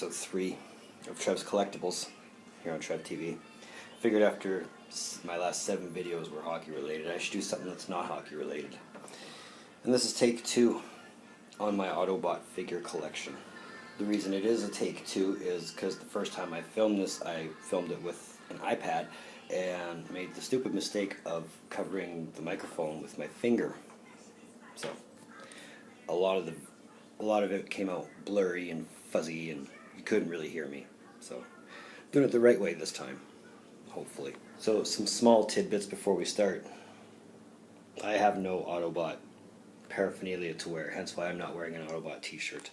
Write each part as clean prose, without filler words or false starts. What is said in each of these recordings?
episode 3 of Trev's Collectibles here on Trev TV. Figured after my last 7 videos were hockey related, I should do something that's not hockey related. And this is take 2 on my Autobot figure collection. The reason it is a take 2 is because the first time I filmed this, I filmed it with an iPad and made the stupid mistake of covering the microphone with my finger. So a lot of it came out blurry and fuzzy and you couldn't really hear me. So doing it the right way this time, hopefully. So some small tidbits before we start. I have no Autobot paraphernalia to wear, hence why I'm not wearing an Autobot t-shirt.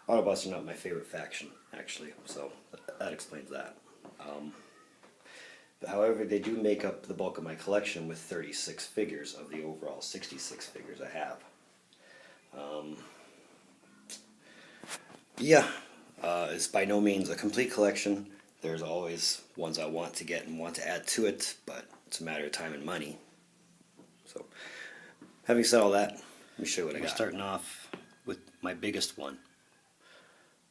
Autobots are not my favorite faction, actually, so that explains that. But however, they do make up the bulk of my collection with 36 figures of the overall 66 figures I have. It's by no means a complete collection. There's always ones I want to get and want to add to it, but it's a matter of time and money. So, having said all that, let me show you what I got. We're starting off with my biggest one.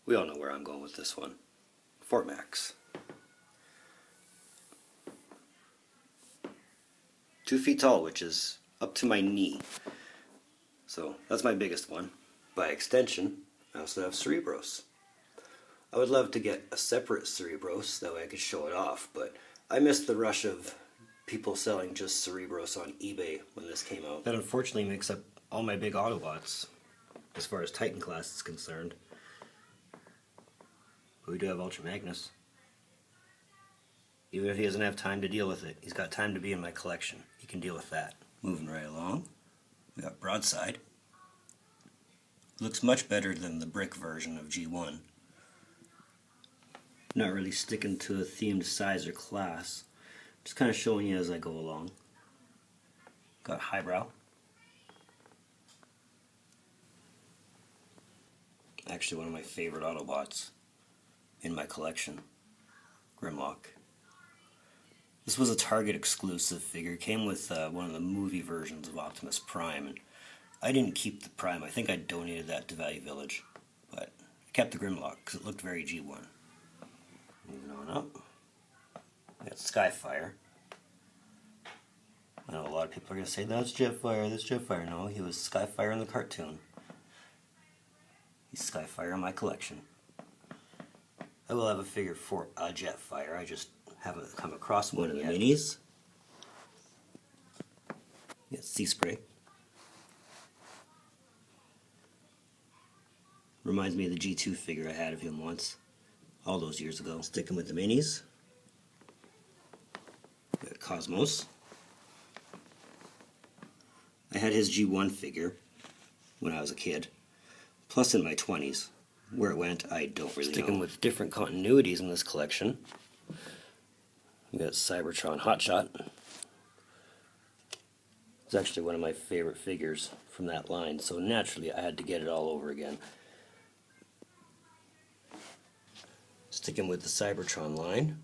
We all know where I'm going with this one. Fort Max. 2 feet tall, which is up to my knee. So that's my biggest one. By extension, I also have Cerebros. I would love to get a separate Cerebros, that way I could show it off, but I missed the rush of people selling just Cerebros on eBay when this came out. That unfortunately makes up all my big Autobots, as far as Titan class is concerned. But we do have Ultra Magnus. Even if he doesn't have time to deal with it, he's got time to be in my collection. He can deal with that. Moving right along, we got Broadside. Looks much better than the brick version of G1. Not really sticking to a themed size or class. Just kind of showing you as I go along. Got Highbrow. Actually one of my favorite Autobots in my collection. Grimlock. This was a Target exclusive figure. Came with one of the movie versions of Optimus Prime. And I didn't keep the Prime. I think I donated that to Value Village. But I kept the Grimlock because it looked very G1. Moving on up. We got Skyfire. I know a lot of people are going to say, that's Jetfire, that's Jetfire. No, he was Skyfire in the cartoon. He's Skyfire in my collection. I will have a figure for a Jetfire. I just haven't come across one of the minis. We got Sea Spray. Reminds me of the G2 figure I had of him once, all those years ago. Sticking with the minis. We got Cosmos. I had his G1 figure when I was a kid, plus in my 20s. Where it went, I don't really know. Sticking with different continuities in this collection. We got Cybertron Hotshot. It's actually one of my favorite figures from that line, so naturally I had to get it all over again. Sticking with the Cybertron line,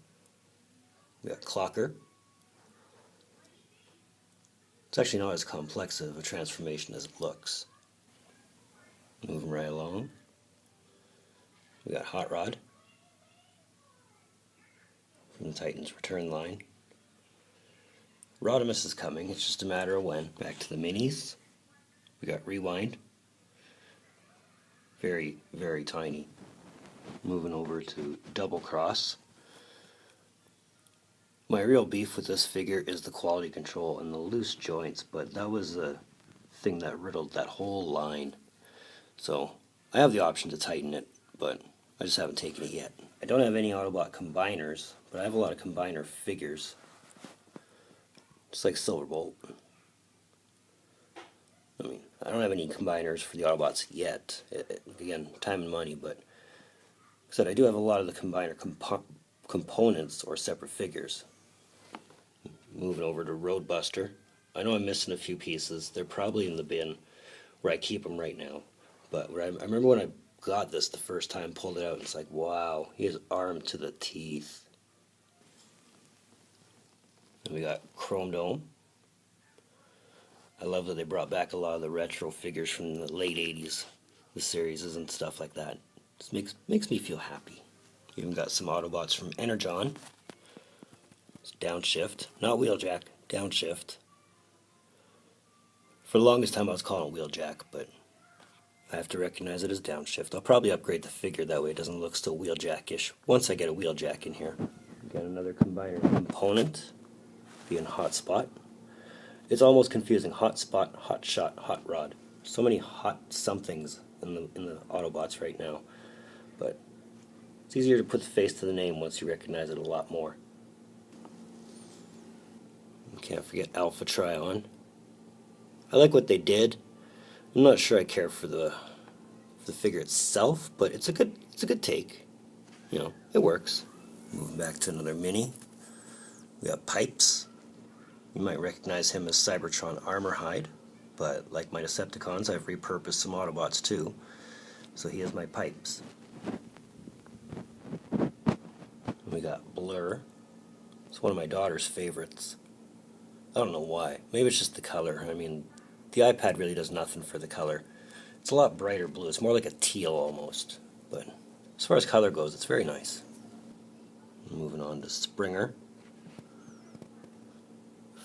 we got Clocker. It's actually not as complex of a transformation as it looks. Moving right along, we got Hot Rod from the Titans Return line. Rodimus is coming, it's just a matter of when. Back to the minis, we got Rewind. Very, very tiny. Moving over to Double Cross. My real beef with this figure is the quality control and the loose joints, but that was the thing that riddled that whole line. So I have the option to tighten it, but I just haven't taken it yet. I don't have any Autobot combiners, but I have a lot of combiner figures. Just like Silverbolt. I mean, I don't have any combiners for the Autobots yet. Again, time and money, but like I said, I do have a lot of the combiner components or separate figures. Moving over to Roadbuster. I know I'm missing a few pieces. They're probably in the bin where I keep them right now. But I remember when I got this the first time, pulled it out, and it's like, wow, he is armed to the teeth. And we got Chrome Dome. I love that they brought back a lot of the retro figures from the late 80s, the series and stuff like that. Just makes me feel happy. Even got some Autobots from Energon. It's downshift, not wheeljack, downshift. For the longest time I was calling it wheeljack, but I have to recognize it as downshift. I'll probably upgrade the figure, that way it doesn't look so wheeljack-ish once I get a wheeljack in here. Got another combiner component, being hotspot. It's almost confusing, hotspot, hot shot, hot rod. So many hot somethings in the Autobots right now, but it's easier to put the face to the name once you recognize it a lot more. Can't forget Alpha Trion. I like what they did. I'm not sure I care for the figure itself, but it's a good take. You know, it works. Moving back to another mini. We got Pipes. You might recognize him as Cybertron Armorhide, but like my Decepticons, I've repurposed some Autobots too. So he is my Pipes. We got Blur. It's one of my daughter's favorites. I don't know why. Maybe it's just the color. I mean, the iPad really does nothing for the color. It's a lot brighter blue. It's more like a teal almost. But as far as color goes, it's very nice. Moving on to Springer.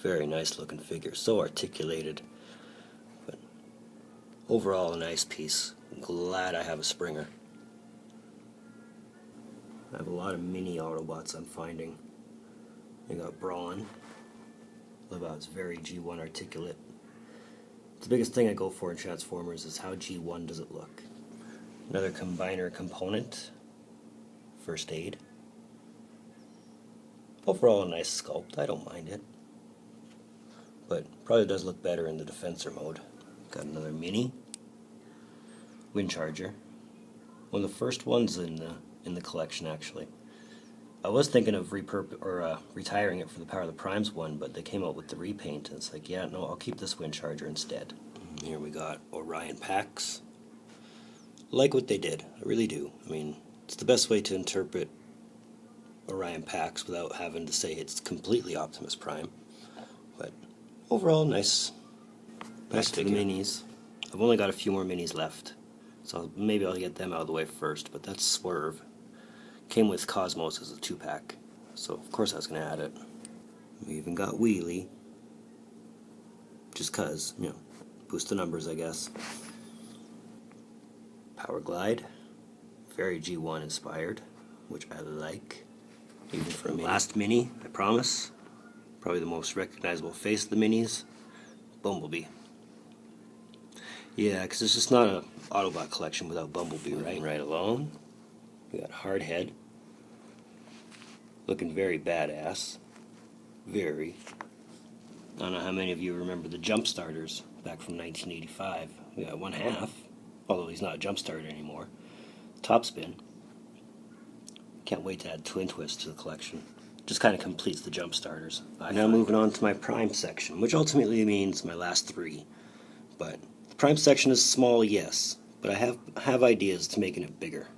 Very nice looking figure. So articulated. But overall, a nice piece. I'm glad I have a Springer. I have a lot of mini Autobots I'm finding. I got Brawn. Love how it's very G1 articulate. The biggest thing I go for in Transformers is how G1 does it look. Another combiner component. First aid. Overall a nice sculpt, I don't mind it. But probably does look better in the Defensor mode. Got another mini. Wind Charger. One of the first ones in the collection actually. I was thinking of retiring it for the Power of the Primes one, but they came out with the repaint, and it's like, yeah, no, I'll keep this Wind Charger instead. Here we got Orion Pax. Like what they did, I really do. I mean, it's the best way to interpret Orion Pax without having to say it's completely Optimus Prime. But overall, nice to the minis. I've only got a few more minis left, so maybe I'll get them out of the way first, but that's Swerve. Came with Cosmos as a 2-pack, so of course I was going to add it. We even got Wheelie, just cause, you know, boost the numbers, I guess. Power Glide, very G1 inspired, which I like. Even for a last mini, I promise. Probably the most recognizable face of the minis, Bumblebee. Yeah, because it's just not an Autobot collection without Bumblebee, right? Right along. We got Hardhead, looking very badass. Very. I don't know how many of you remember the Jump Starters back from 1985. We got 1/2, although he's not a Jump Starter anymore. Topspin. Can't wait to add Twin Twist to the collection. Just kind of completes the Jump Starters. Now moving on to my Prime section, which ultimately means my last 3. But the Prime section is small, yes, but I have ideas to making it bigger.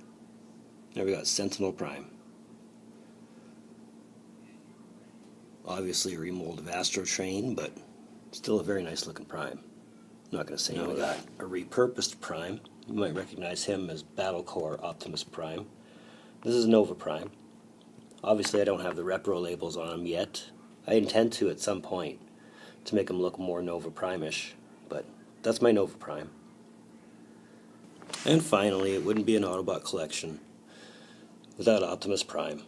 There we got Sentinel Prime. Obviously a remold of Astro Train, but still a very nice looking Prime. I'm not going to say no. We got a repurposed Prime. You might recognize him as Battle Core Optimus Prime. This is Nova Prime. Obviously I don't have the Repro labels on him yet. I intend to at some point to make him look more Nova Prime-ish, but that's my Nova Prime. And finally, it wouldn't be an Autobot collection without Optimus Prime.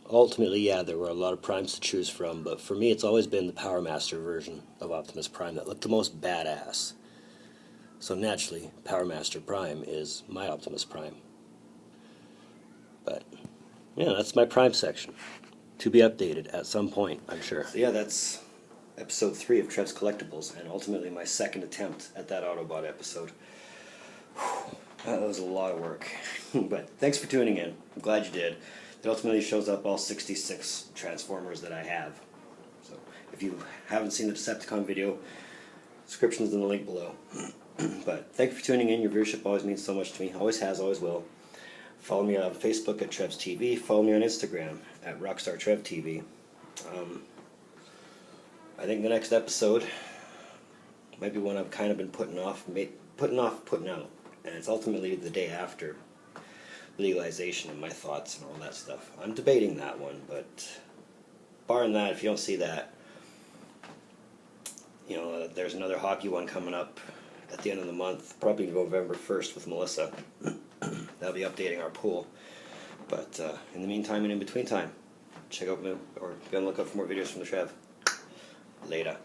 Ultimately, yeah, there were a lot of Primes to choose from, but for me it's always been the Power Master version of Optimus Prime that looked the most badass. So naturally, Power Master Prime is my Optimus Prime. But, yeah, that's my Prime section. To be updated at some point, I'm sure. So yeah, that's episode 3 of Trev's Collectibles, and ultimately my second attempt at that Autobot episode. That was a lot of work. But thanks for tuning in. I'm glad you did. It ultimately shows up all 66 Transformers that I have. So if you haven't seen the Decepticon video, description's in the link below. But thank you for tuning in. Your viewership always means so much to me. Always has, always will. Follow me on Facebook at Trev's TV. Follow me on Instagram at RockstarTrevTV. I think the next episode might be one I've kind of been putting out. And it's ultimately the day after legalization and my thoughts and all that stuff. I'm debating that one, but barring that, if you don't see that, you know, there's another hockey one coming up at the end of the month, probably November 1st with Melissa. That'll be updating our pool. But in the meantime and in between time, check out or be on the lookout for more videos from the Trev. Later.